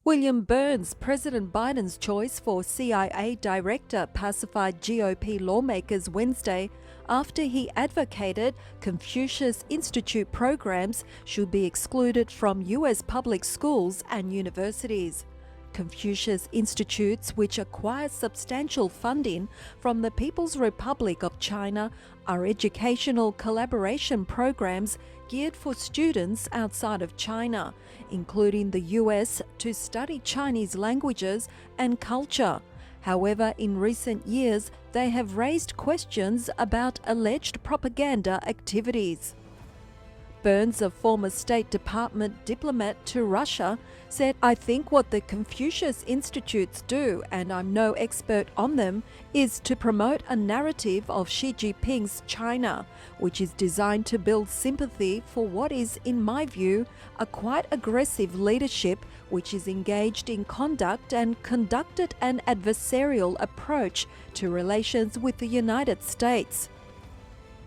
William Burns, President Biden's choice for CIA director, pacified GOP lawmakers Wednesday after he advocated Confucius Institute programs should be excluded from U.S. public schools and universities. Confucius Institutes, which acquire substantial funding from the People's Republic of China, are educational collaboration programs geared for students outside of China, including the US, to study Chinese languages and culture. However, in recent years, they have raised questions about alleged propaganda activities. Burns, a former State Department diplomat to Russia, said, "I think what the Confucius Institutes do, and I'm no expert on them, is to promote a narrative of Xi Jinping's China, which is designed to build sympathy for what is, in my view, a quite aggressive leadership which is engaged in conduct and conducted an adversarial approach to relations with the United States."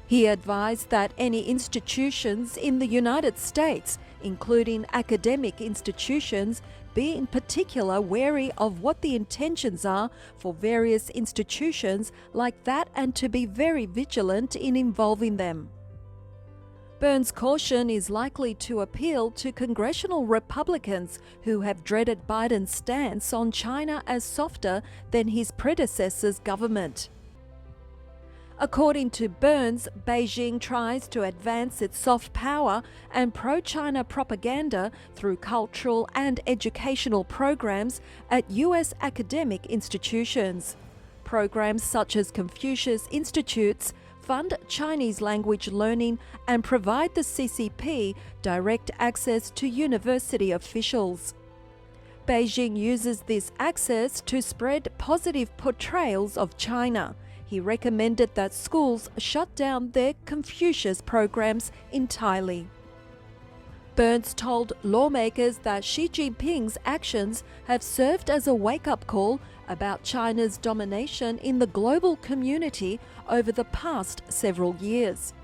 He advised that any institutions in the United States, including academic institutions, be in particular wary of what the intentions are for various institutions like that and to be very vigilant in involving them. Burns' caution is likely to appeal to congressional Republicans who have dreaded Biden's stance on China as softer than his predecessor's government. According to Burns, Beijing tries to advance its soft power and pro-China propaganda through cultural and educational programs at U.S. academic institutions. Programs such as Confucius Institutes fund Chinese language learning and provide the CCP direct access to university officials. Beijing uses this access to spread positive portrayals of China. He recommended that schools shut down their Confucius programs entirely. Burns told lawmakers that Xi Jinping's actions have served as a wake-up call about China's domination in the global community over the past several years.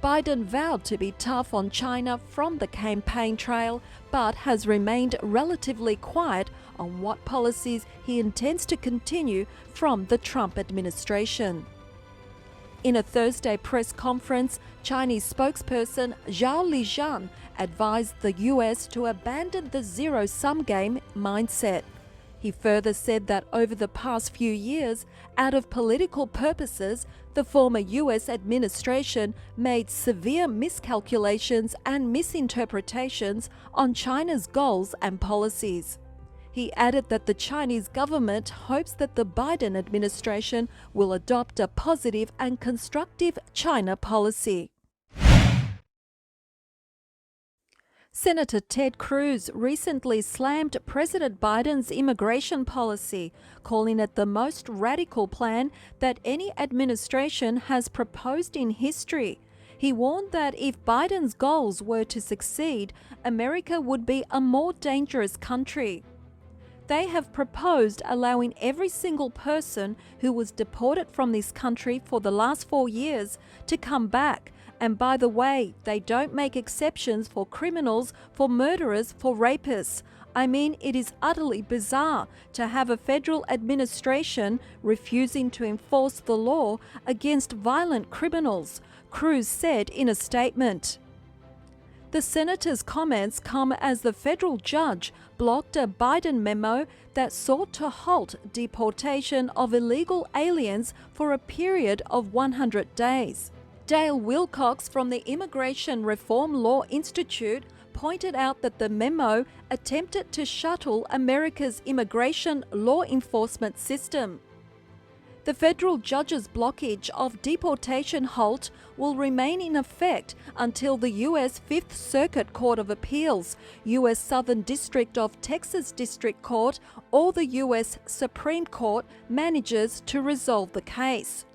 Biden vowed to be tough on China from the campaign trail, but has remained relatively quiet on what policies he intends to continue from the Trump administration. In a Thursday press conference, Chinese spokesperson Zhao Lijian advised the US to abandon the zero-sum game mindset. He further said that over the past few years, out of political purposes, the former US administration made severe miscalculations and misinterpretations on China's goals and policies. He added that the Chinese government hopes that the Biden administration will adopt a positive and constructive China policy. Senator Ted Cruz recently slammed President Biden's immigration policy, calling it the most radical plan that any administration has proposed in history. He warned that if Biden's goals were to succeed, America would be a more dangerous country. They have proposed allowing every single person who was deported from this country for the last 4 years to come back. And by the way, they don't make exceptions for criminals, for murderers, for rapists. I mean, it is utterly bizarre to have a federal administration refusing to enforce the law against violent criminals, Cruz said in a statement. The senator's comments come as the federal judge blocked a Biden memo that sought to halt deportation of illegal aliens for a period of 100 days. Dale Wilcox from the Immigration Reform Law Institute pointed out that the memo attempted to shuttle America's immigration law enforcement system. The federal judge's blockage of deportation halt will remain in effect until the U.S. Fifth Circuit Court of Appeals, U.S. Southern District of Texas District Court, or the U.S. Supreme Court manages to resolve the case.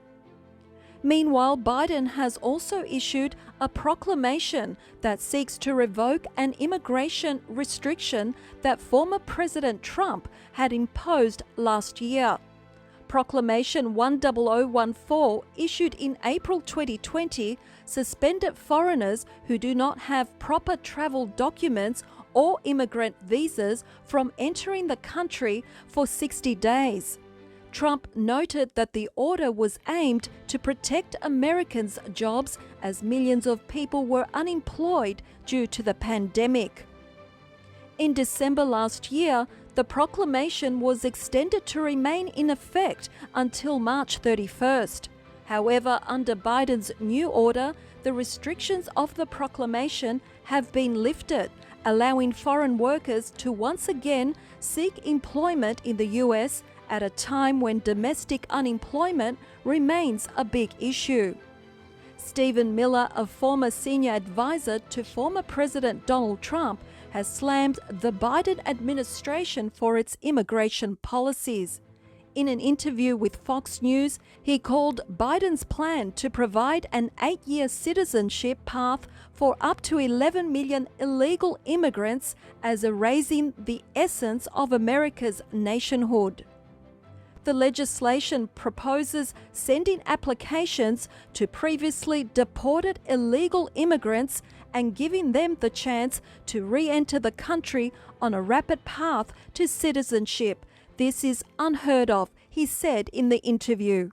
Meanwhile, Biden has also issued a proclamation that seeks to revoke an immigration restriction that former President Trump had imposed last year. Proclamation 10014, issued in April 2020, suspended foreigners who do not have proper travel documents or immigrant visas from entering the country for 60 days. Trump noted that the order was aimed to protect Americans' jobs as millions of people were unemployed due to the pandemic. In December last year, the proclamation was extended to remain in effect until March 31st. However, under Biden's new order, the restrictions of the proclamation have been lifted, allowing foreign workers to once again seek employment in the US at a time when domestic unemployment remains a big issue. Stephen Miller, a former senior advisor to former President Donald Trump, has slammed the Biden administration for its immigration policies. In an interview with Fox News, he called Biden's plan to provide an 8-year citizenship path for up to 11 million illegal immigrants as erasing the essence of America's nationhood. The legislation proposes sending applications to previously deported illegal immigrants and giving them the chance to re-enter the country on a rapid path to citizenship. This is unheard of, he said in the interview.